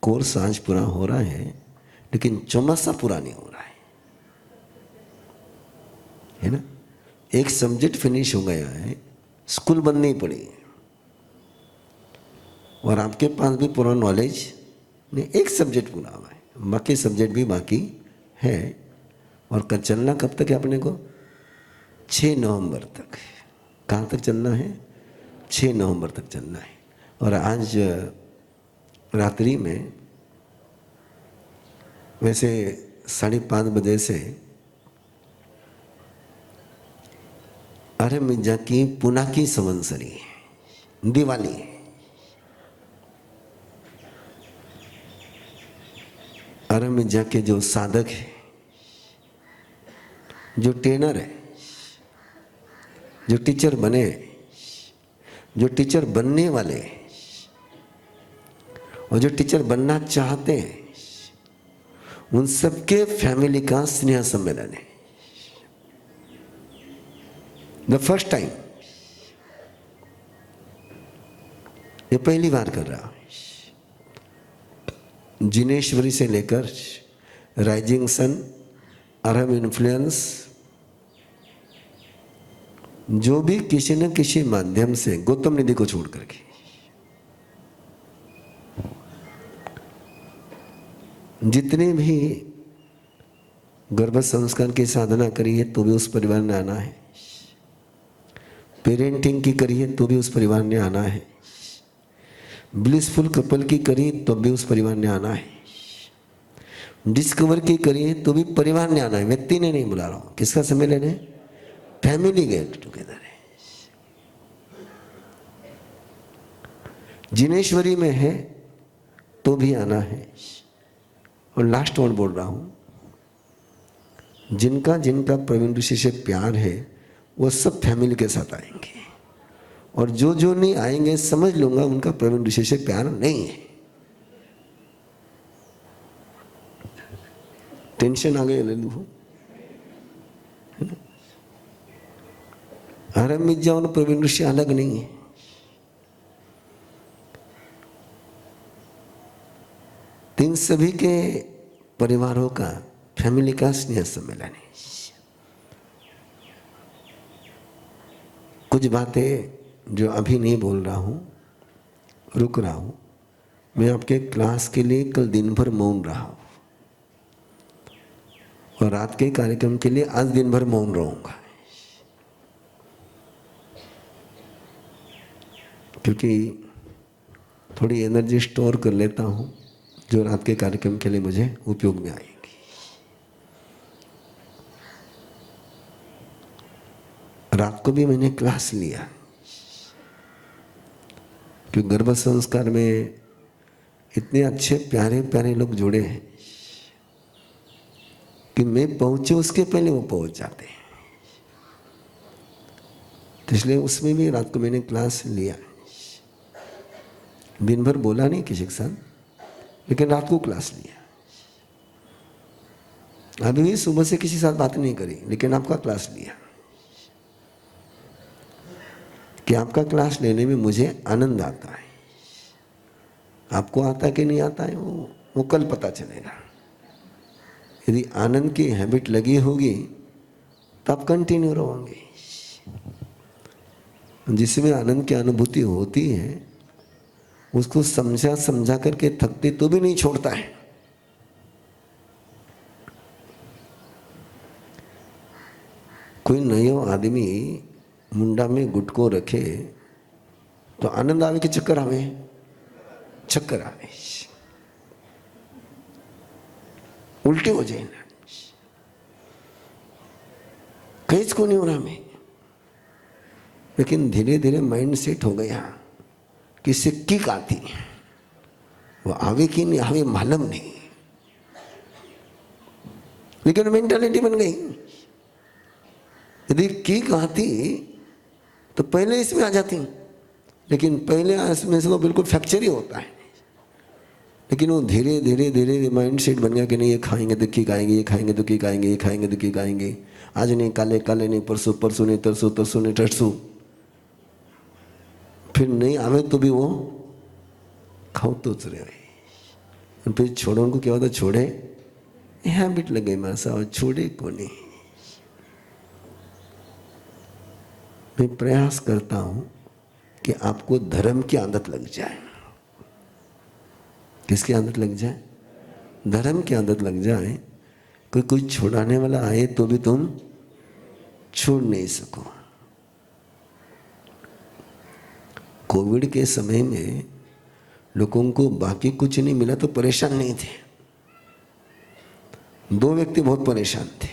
कोर्स आज पूरा हो रहा है, लेकिन चौमासा पूरा नहीं हो रहा है ना। एक सब्जेक्ट फिनिश हो गया है, स्कूल बंद नहीं पड़ी, और आपके पास भी पूरा नॉलेज नहीं, एक सब्जेक्ट पूरा हुआ है, बाकी सब्जेक्ट भी बाकी है। और चलना कब तक है अपने को? 6 नवंबर तक। कहाँ तक चलना है? 6 नवंबर तक चलना है। और आज रात्रि में वैसे 5:30 बजे से अरे मिर्जा की पुना की संवत्सरी दिवाली है। अरे मिर्जा के जो साधक है, जो ट्रेनर है, जो टीचर बने, जो टीचर बनने वाले और जो टीचर बनना चाहते हैं, उन सबके फैमिली का स्नेह सम्मेलन है। द फर्स्ट टाइम, ये पहली बार कर रहा हूं। जिनेश्वरी से लेकर राइजिंग सन, अरब इन्फ्लुएंस, जो भी किसी न किसी माध्यम से, गौतम निधि को छोड़ करके, जितने भी गर्भ संस्कार की साधना करी है तो भी उस परिवार ने आना है, पेरेंटिंग की करी है तो भी उस परिवार ने आना है, ब्लिसफुल कपल की करी तो भी उस परिवार ने आना है, डिस्कवर की करी है तो भी परिवार ने आना है, व्यक्ति ने नहीं बुला रहा हूं। किसका सम्मेलन है? फैमिली गेट टुगेदर है। जिनेश्वरी में है तो भी आना है। और लास्ट वर्ड बोल रहा हूं, जिनका जिनका प्रवीण ऋषि से प्यार है वो सब फैमिली के साथ आएंगे, और जो जो नहीं आएंगे समझ लूंगा उनका प्रवीण ऋषि से प्यार नहीं है। टेंशन आ गई ले लू, अरे मिर्जा और प्रवीण ऋषि अलग नहीं है। तीन सभी के परिवारों का, फैमिली का स्नेह सम्मेलन है। कुछ बातें जो अभी नहीं बोल रहा हूं, रुक रहा हूं। मैं आपके क्लास के लिए कल दिन भर मौन रहा हूं, और रात के कार्यक्रम के लिए आज दिन भर मौन रहूंगा, क्योंकि थोड़ी एनर्जी स्टोर कर लेता हूं जो रात के कार्यक्रम के लिए मुझे उपयोग में आएंगी। रात को भी मैंने क्लास लिया, क्योंकि गर्भ संस्कार में इतने अच्छे प्यारे प्यारे लोग जुड़े हैं कि मैं पहुंचे उसके पहले वो पहुंच जाते हैं। तो इसलिए उसमें भी रात को मैंने क्लास लिया। दिन भर बोला नहीं किसी के साथ, लेकिन रात को क्लास लिया। अभी भी सुबह से किसी के साथ बात नहीं करी, लेकिन आपका क्लास लिया कि आपका क्लास लेने में मुझे आनंद आता है। आपको आता कि नहीं आता है वो कल पता चलेगा। यदि आनंद की हैबिट लगी होगी तो आप कंटिन्यू रहोगे। जिसमें आनंद की अनुभूति होती है उसको समझा करके थकते तो भी नहीं छोड़ता है। कोई नयो आदमी मुंडा में गुटको रखे तो आनंद आवे कि चक्कर आवे? चक्कर आवे, उल्टे हो जाए ना। कहीं को नहीं हो रहा मैं, लेकिन धीरे धीरे माइंड सेट हो गया कि इससे किक आती है। वो आवे कि नहीं आवे मालूम नहीं, लेकिन मेंटालिटी बन गई। यदि किक आती तो पहले इसमें आ जाती, लेकिन पहले इसमें से तो बिल्कुल फ्रैक्चर ही होता है। लेकिन वो धीरे धीरे धीरे माइंड सेट बन गया कि नहीं ये खाएंगे तो किक आएंगे, ये खाएंगे तो किक आएंगे, ये खाएंगे तो किक आएंगे। आज नहीं काले काले नहीं, परसों परसों नहीं, तरसों तरसों नहीं, टरसों। फिर नहीं आवे तो भी वो खाओ तो रहे। फिर छोड़ो उनको क्या होता, छोड़े हैबिट लगे मेरा सा, छोड़े को नहीं। मैं प्रयास करता हूं कि आपको धर्म की आदत लग जाए। किसकी आदत लग जाए? धर्म की आदत लग जाए। कोई छुड़ाने वाला आए तो भी तुम छोड़ नहीं सको। कोविड के समय में लोगों को बाकी कुछ नहीं मिला तो परेशान नहीं थे। दो व्यक्ति बहुत परेशान थे।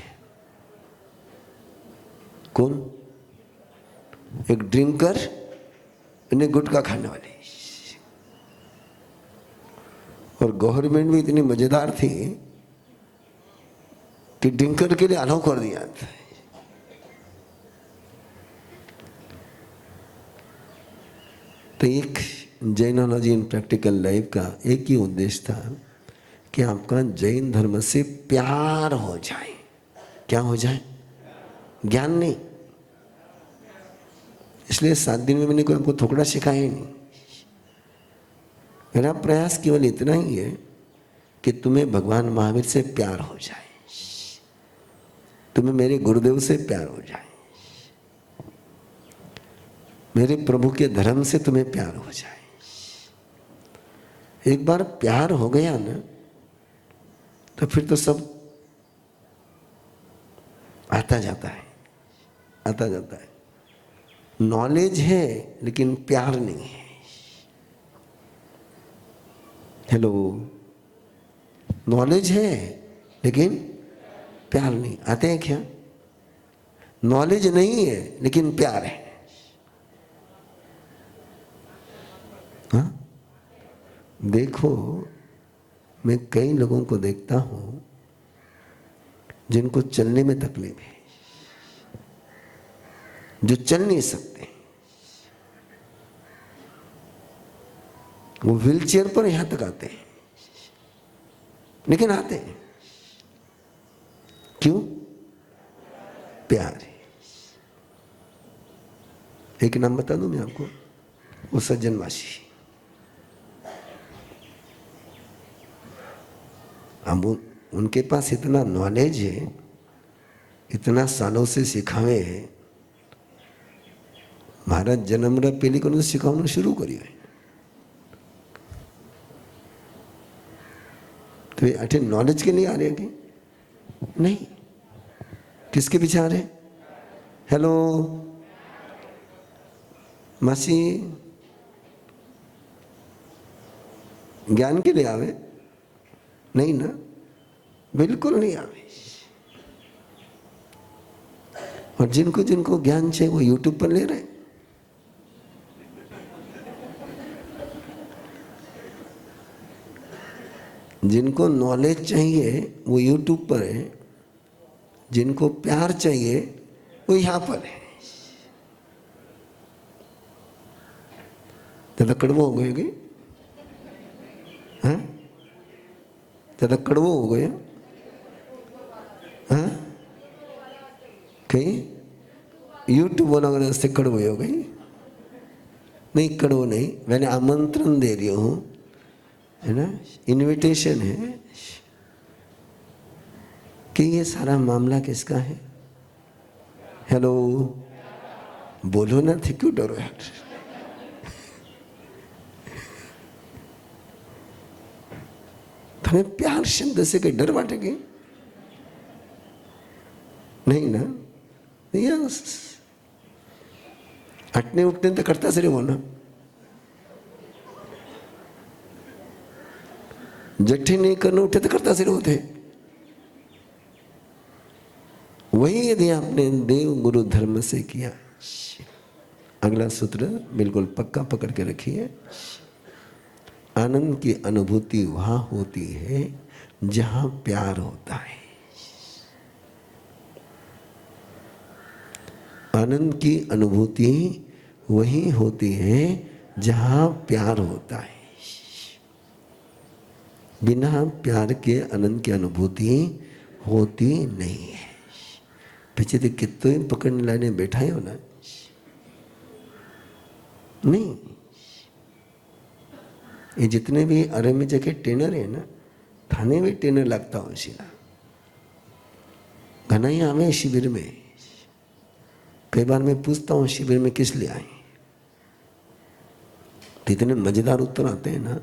कौन? एक ड्रिंकर, इन्हें गुटखा खाने वाले। और गवर्नमेंट भी इतनी मजेदार थी कि ड्रिंकर के लिए अलाउ कर दिया था। तो एक जैनोलॉजी इन प्रैक्टिकल लाइफ का एक ही उद्देश्य था कि आपका जैन धर्म से प्यार हो जाए। क्या हो जाए? ज्ञान नहीं। इसलिए 7 दिन में मैंने कोई आपको थोकड़ा सिखाया ही नहीं। मेरा प्रयास केवल इतना ही है कि तुम्हें भगवान महावीर से प्यार हो जाए, तुम्हें मेरे गुरुदेव से प्यार हो जाए, मेरे प्रभु के धर्म से तुम्हें प्यार हो जाए। एक बार प्यार हो गया ना तो फिर तो सब आता जाता है, आता जाता है। नॉलेज है लेकिन प्यार नहीं है। हेलो, नॉलेज है लेकिन प्यार नहीं। आते हैं क्या? नॉलेज नहीं है लेकिन प्यार है। हाँ? देखो, मैं कई लोगों को देखता हूं जिनको चलने में तकलीफ है, जो चल नहीं सकते। वो व्हीलचेयर पर यहां तक आते हैं, लेकिन आते हैं क्यों? प्यार है। एक नाम बता दूं मैं आपको, वो सज्जन वाशी। अब उनके पास इतना नॉलेज है, इतना सालों से सिखावे है। महाराज जन्म रा पेली को सिखाना शुरू करिए। तो ये अठे नॉलेज के लिए आ रहे हैं कि नहीं? किसके पीछे आ रहे हैं? हेलो मासी, ज्ञान के लिए आवे। नहीं ना, बिल्कुल नहीं आवे। और जिनको जिनको ज्ञान चाहिए वो यूट्यूब पर ले रहे हैं। जिनको नॉलेज चाहिए वो यूट्यूब पर है, जिनको प्यार चाहिए वो यहाँ पर है। ज़्यादा कड़वा हो गए, हाँ ज़्यादा कड़वा हो गया, हाँ कहीं यूट्यूब वाला से कड़वे हो गई। नहीं कड़वा नहीं, मैंने आमंत्रण दे रही हूँ, है ना, इनविटेशन है कि ये सारा मामला किसका है। हेलो, बोलो ना, थे क्यों डरो यार। थाने प्यार शब्द से कहीं डर बांटेगी नहीं ना। यस, हटने उठने तो करता सर वो ना, जट्ठे नहीं करने उठे तो करता सिर होते। वही यदि आपने देव गुरु धर्म से किया। अगला सूत्र बिल्कुल पक्का पकड़ के रखिए। आनंद की अनुभूति वहां होती है जहां प्यार होता है। आनंद की अनुभूति वही होती है जहां प्यार होता है। बिना प्यार के आनंद की अनुभूति होती नहीं है। पीछे तो कितने पकड़ने लाने बैठा ही होना नहीं। ये जितने भी आर्मी जगह ट्रेनर है ना, थाने में ट्रेनर लगता हो सीधा घना ही आवे शिविर में। कई बार मैं पूछता हूँ शिविर में किस लिए आए, तो इतने मजेदार उत्तर आते हैं ना।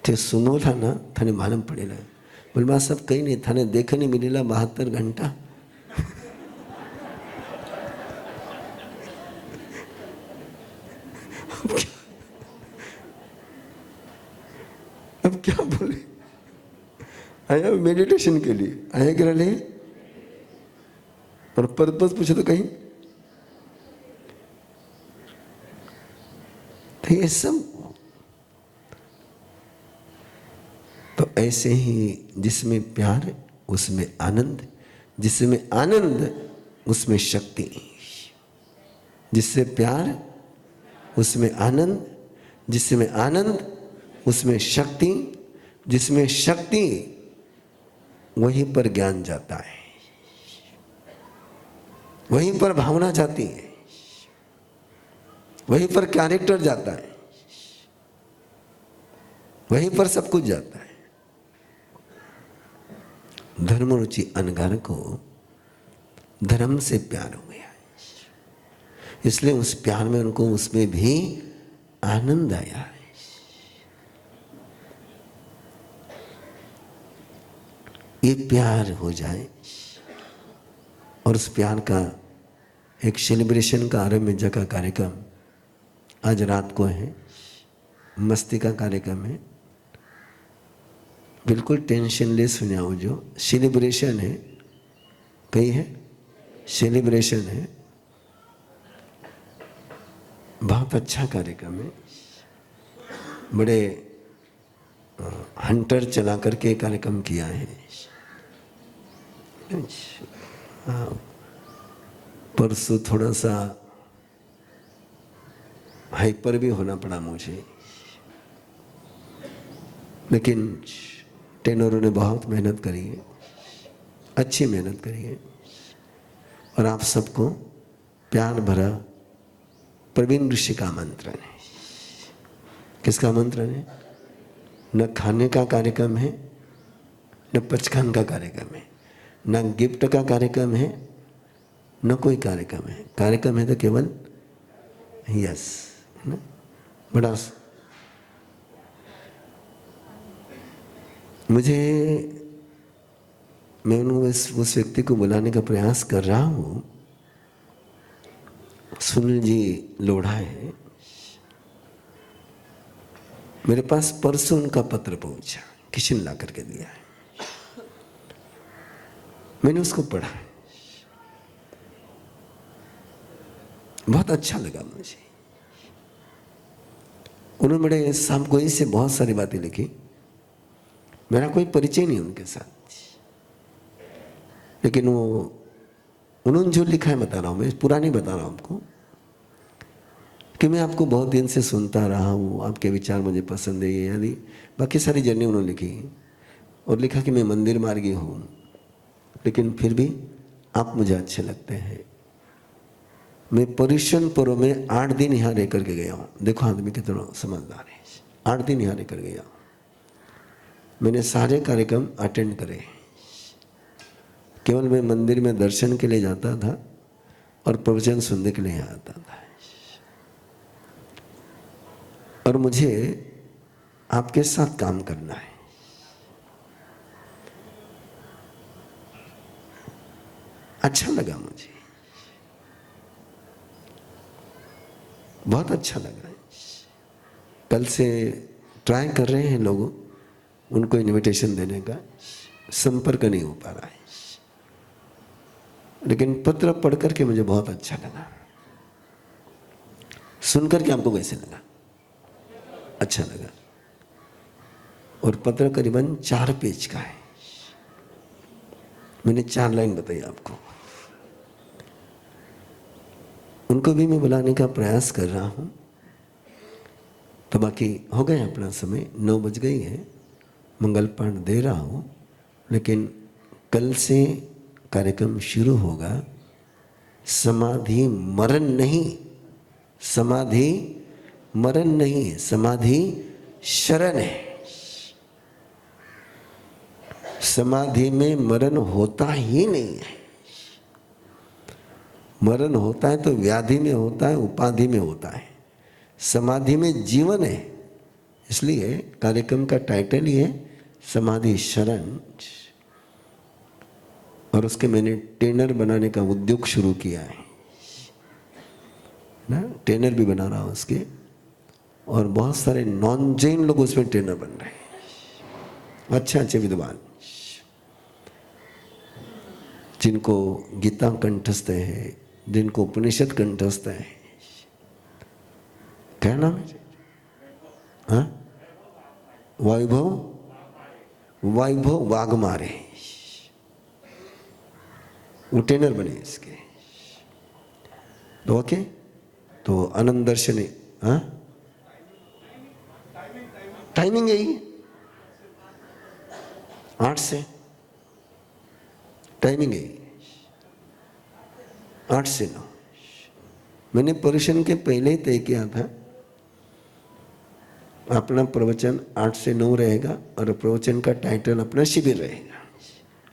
थे सुनो था ना, थाने मालूम पड़ेला। बोल बात सब कहीं नहीं, थाने देखे नहीं मिलेला 72 घंटा। अब क्या बोले, आया मेडिटेशन के लिए आया गिरा ले, और पर्पस पूछे तो कहीं तो ये सब। तो ऐसे ही जिसमें प्यार उसमें आनंद, जिसमें आनंद उसमें शक्ति। जिससे प्यार उसमें आनंद, जिसमें आनंद उसमें शक्ति, जिसमें शक्ति वहीं पर ज्ञान जाता है, वहीं पर भावना जाती है, वहीं पर कैरेक्टर जाता है, वहीं पर सब कुछ जाता है। धर्म रुचि अनगार को धर्म से प्यार हो गया, इसलिए उस प्यार में उनको उसमें भी आनंद आया है। ये प्यार हो जाए और उस प्यार का एक सेलिब्रेशन का आरंभ का कार्यक्रम आज रात को है, मस्ती का कार्यक्रम है। बिल्कुल टेंशन लेस हो जाओ। जो सेलिब्रेशन है, कहीं है सेलिब्रेशन है, बहुत अच्छा कार्यक्रम है। बड़े हंटर चला करके कार्यक्रम किया है। परसों थोड़ा सा हाइपर भी होना पड़ा मुझे, लेकिन टेनरों ने बहुत मेहनत करी है, अच्छी मेहनत करी है। और आप सबको प्यार भरा प्रवीण ऋषि का आमंत्रण है। किसका आमंत्रण है? न खाने का कार्यक्रम है, न पचखान का कार्यक्रम है, न गिफ्ट का कार्यक्रम है, न कोई कार्यक्रम है। कार्यक्रम है तो केवल यस, है ना। बड़ा मैं उस व्यक्ति को बुलाने का प्रयास कर रहा हूँ। सुनील जी लोढ़ा है, मेरे पास परसों उनका पत्र पहुंचा। किसी ने ला करके दिया है। मैंने उसको पढ़ा, बहुत अच्छा लगा मुझे। उन्होंने बड़े सामगोई से बहुत सारी बातें लिखी। मेरा कोई परिचय नहीं उनके साथ, लेकिन वो उन्होंने जो लिखा है बता रहा हूँ मैं, पूरा नहीं बता रहा हूँ आपको, कि मैं आपको बहुत दिन से सुनता रहा हूँ, आपके विचार मुझे पसंद है, यानी बाकी सारी जर्नी उन्होंने लिखी। और लिखा कि मैं मंदिर मार्गी हूँ, लेकिन फिर भी आप मुझे अच्छे लगते हैं। मैं पर्यूषण पर्व में 8 दिन यहाँ रह करके गया हूँ। देखो आदमी कितना समझदार है। 8 दिन यहाँ रह कर गया हूँ। मैंने सारे कार्यक्रम अटेंड करे। केवल मैं मंदिर में दर्शन के लिए जाता था और प्रवचन सुनने के लिए यहाँ आता था। और मुझे आपके साथ काम करना है। अच्छा लगा मुझे, बहुत अच्छा लगा। कल से ट्राई कर रहे हैं लोगों, उनको इनविटेशन देने का, संपर्क नहीं हो पा रहा है। लेकिन पत्र पढ़ करके मुझे बहुत अच्छा लगा। सुन करके आपको कैसे लगा? अच्छा लगा। और पत्र करीबन 4 पेज का है। मैंने 4 लाइन बताई आपको। उनको भी मैं बुलाने का प्रयास कर रहा हूँ। तो बाकी हो गया अपना समय, 9 बज गई है। मंगल पाठ दे रहा हूँ, लेकिन कल से कार्यक्रम शुरू होगा। समाधि मरण नहीं, समाधि मरण नहीं है, समाधि शरण है। समाधि में मरण होता ही नहीं है। मरण होता है तो व्याधि में होता है, उपाधि में होता है। समाधि में जीवन है। इसलिए कार्यक्रम का टाइटल ही है समाधि शरण। और उसके मैंने ट्रेनर बनाने का उद्योग शुरू किया है ना, ट्रेनर भी बना रहा हूँ उसके। और बहुत सारे नॉन जैन लोग उसमें ट्रेनर बन रहे हैं, अच्छे अच्छे विद्वान, जिनको गीता कंठस्थ है, जिनको उपनिषद कंठस्थ है। क्या नाम है? हाँ, वैभव वाघमारे, वो ट्रेनर बने इसके। तो ओके, तो आनंद दर्शनी। हाँ, टाइमिंग यही 8 से, टाइमिंग यही 8 से 9। मैंने पर्यूषण के पहले ही तय किया था अपना प्रवचन 8 से 9 रहेगा, और प्रवचन का टाइटल अपना शिविर रहेगा।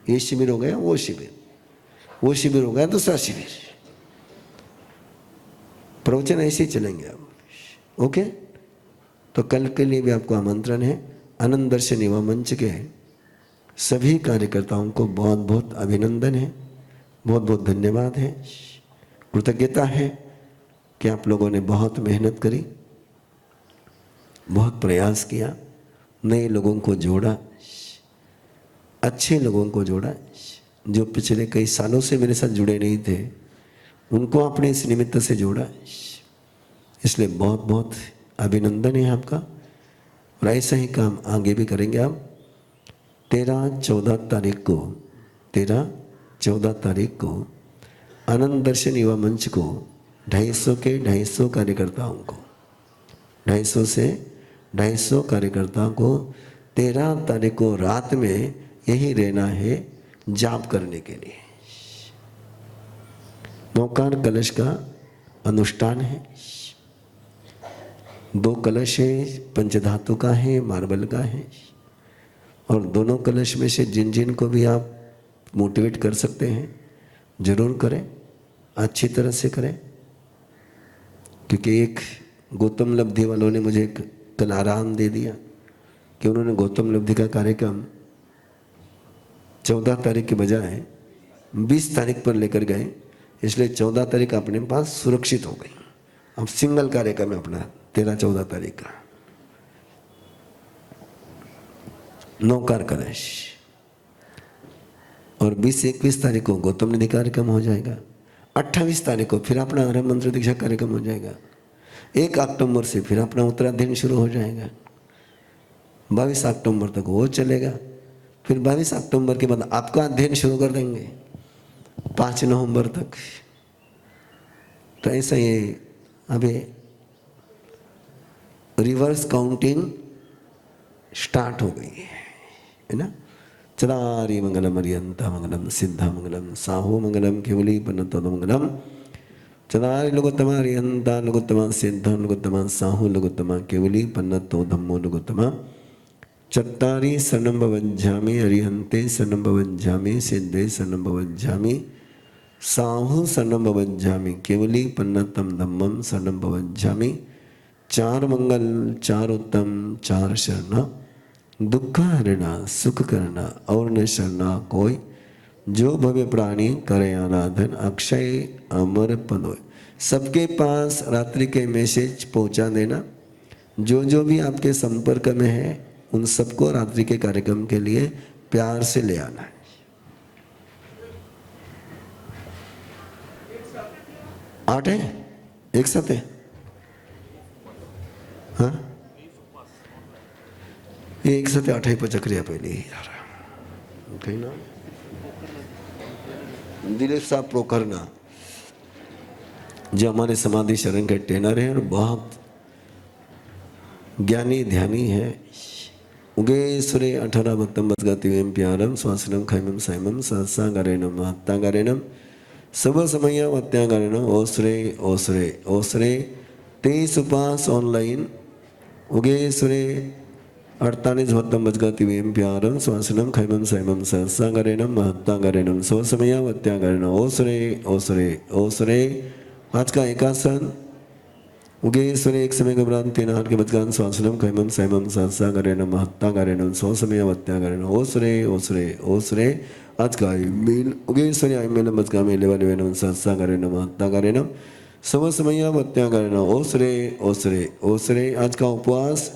ये शिविर हो गया, वो शिविर, वो शिविर हो गया, दूसरा शिविर। प्रवचन ऐसे ही चलेंगे अब। ओके, तो कल के लिए भी आपको आमंत्रण है। आनंद दर्शन युवा मंच के सभी कार्यकर्ताओं को बहुत बहुत अभिनंदन है, बहुत बहुत धन्यवाद है, कृतज्ञता है कि आप लोगों ने बहुत मेहनत करी, बहुत प्रयास किया, नए लोगों को जोड़ा, अच्छे लोगों को जोड़ा। जो पिछले कई सालों से मेरे साथ जुड़े नहीं थे, उनको आपने इस निमित्त से जोड़ा। इसलिए बहुत बहुत अभिनंदन है आपका। और ऐसा ही काम आगे भी करेंगे आप। 13-14 तारीख को 13-14 तारीख को आनंद दर्शन युवा मंच को 250 कार्यकर्ताओं को, 250 से 250 कार्यकर्ताओं को 13 तारीख को रात में यही रहना है जाप करने के लिए। नौकार कलश का अनुष्ठान है। 2 कलश है, पंचधातु का है, मार्बल का है। और दोनों कलश में से जिन जिन को भी आप मोटिवेट कर सकते हैं जरूर करें, अच्छी तरह से करें। क्योंकि एक गौतम लब्धि वालों ने मुझे कल आराम दे दिया कि उन्होंने गौतम लब्धि का कार्यक्रम 14 तारीख के बजाय 20 तारीख पर लेकर गए, इसलिए 14 तारीख अपने पास सुरक्षित हो गई। अब सिंगल कार्यक्रम है अपना 13-14 तारीख का। नौकार कलश। और 20-21 तारीख को गौतम निधि कार्यक्रम हो जाएगा। 28 तारीख को फिर अपना आरंभ मंत्र दीक्षा कार्यक्रम हो जाएगा। 1 अक्टूबर से फिर अपना उत्तराध्ययन शुरू हो जाएगा। 22 अक्टूबर तक वो चलेगा। फिर 22 अक्टूबर के बाद आपका अध्ययन शुरू कर देंगे 5 नवंबर तक। तो ऐसा ये अभी रिवर्स काउंटिंग स्टार्ट हो गई है ना। चदारी मंगलम अरियंता मंगलम सिद्धा मंगलम साहो मंगलम केवली पन्नतो मंगलम। चदारी लघुत्तमा अरियंता लघुत्तमा सिद्धा लघुत्तमा साहो लघुत्तमा केवली पन्नतो धम्मो लघुत्तमा। चत्तारी शरणं भवञ्जामि अरिहन्ते शरणं भवञ्जामि सिद्धे शरणं भवञ्जामि साहु शरणं भवञ्जामि केवली पन्नतम धम्मम शरणं भवञ्जामि। 4 मंगल 4 उत्तम 4 शरणा दुख हरणा सुख करना और न शरणा कोई। जो भव्य प्राणी करे आराधन अक्षय अमर पद होय। सबके पास रात्रि के मैसेज पहुंचा देना। जो भी आपके संपर्क में है उन सबको रात्रि के कार्यक्रम के लिए प्यार से ले आना है। आठ है एक साथ है। हाँ ये एक साथ 8 पचक्रिया पहले ही कहीं ना दिलीप साहब प्रोकरना जो हमारे समाधि शरण के ट्रेनर हैं और बहुत ज्ञानी ध्यानी है। उगेश्वरे 18 भक्तम बसगतिवेम प्यारम स्वासनम खैमम सैमम सहसागरेणम महत्तागरेणम सब समय वत्यागरेणम। ओसरे ओसरे ओसरे 23 उपास ऑनलाइन। उगेश्वरे 48 भक्तम बसगतिवेम प्यारम स्वासनम खैमम सैमम सहसागरेणम महत्तागरेणम सब समय वत्यागरेणम। ओसरे ओसरे ओसरे आज का एकासन। उगेश्वरे एक समय घबरान 3 हाथ के बचगान स्वासनम खैमम सैमम सहसा गरेणम महत्ता गरेणम सौ समय वत्या गरेणम। ओसरे ओसरे ओसरे आज का मील। उगेश्वरी आई मेल बचगा मेले वाले वेणम सहसा गरेणम महत्ता गरेणम सव समय वत्या गरेणम। ओसरे ओसरे ओसरे आज का उपवास।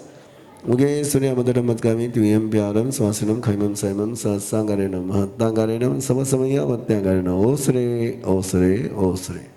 उगेश्वरी मदरम बचगामी त्रियम प्यारम स्वासनम खैमम सैमम सहसा गरेणम महत्ता गरेणम सव समय वत्या गरेणम। ओसरे ओसरे ओसरे।